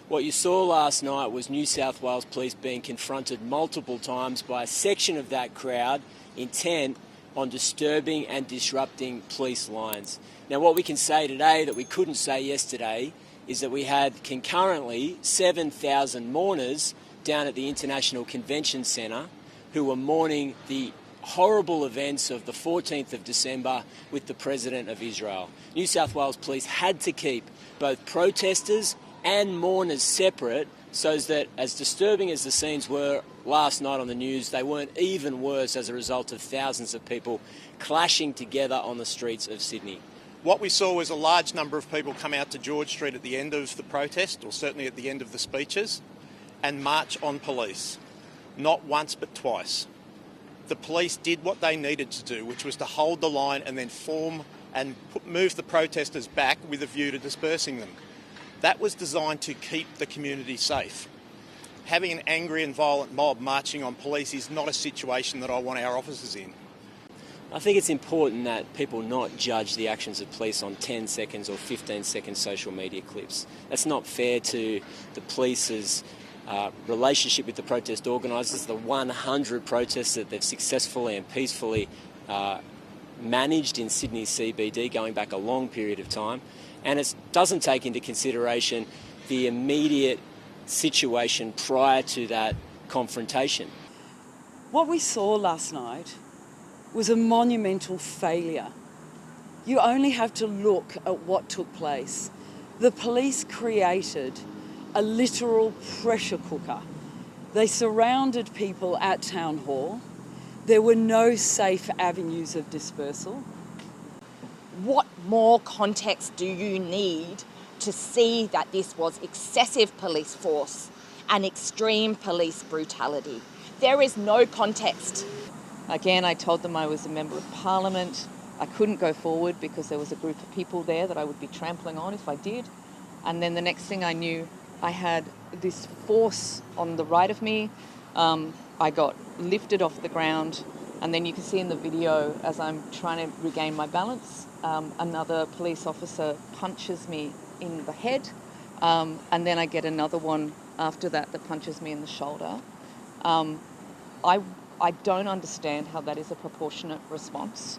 What you saw last night was New South Wales Police being confronted multiple times by a section of that crowd intent on disturbing and disrupting police lines. Now, what we can say today that we couldn't say yesterday is that we had concurrently 7,000 mourners down at the International Convention Centre who were mourning the horrible events of the 14th of December with the President of Israel. New South Wales Police had to keep both protesters and mourners separate so that, as disturbing as the scenes were last night on the news, they weren't even worse as a result of thousands of people clashing together on the streets of Sydney. What we saw was a large number of people come out to George Street at the end of the protest, or certainly at the end of the speeches, and march on police. Not once but twice. The police did what they needed to do, which was to hold the line and then form and move the protesters back with a view to dispersing them. That was designed to keep the community safe. Having an angry and violent mob marching on police is not a situation that I want our officers in. I think it's important that people not judge the actions of police on 10 seconds or 15-second social media clips. That's not fair to the police's relationship with the protest organisers, the 100 protests that they've successfully and peacefully managed in Sydney CBD going back a long period of time. And it doesn't take into consideration the immediate situation prior to that confrontation. What we saw last night was a monumental failure. You only have to look at what took place. The police created a literal pressure cooker. They surrounded people at Town Hall. There were no safe avenues of dispersal. What more context do you need to see that this was excessive police force and extreme police brutality? There is no context. Again, I told them I was a member of Parliament. I couldn't go forward because there was a group of people there that I would be trampling on if I did. And then the next thing I knew, I had this force on the right of me. I got lifted off the ground, and then you can see in the video as I'm trying to regain my balance, another police officer punches me in the head, and then I get another one after that punches me in the shoulder. I don't understand how that is a proportionate response.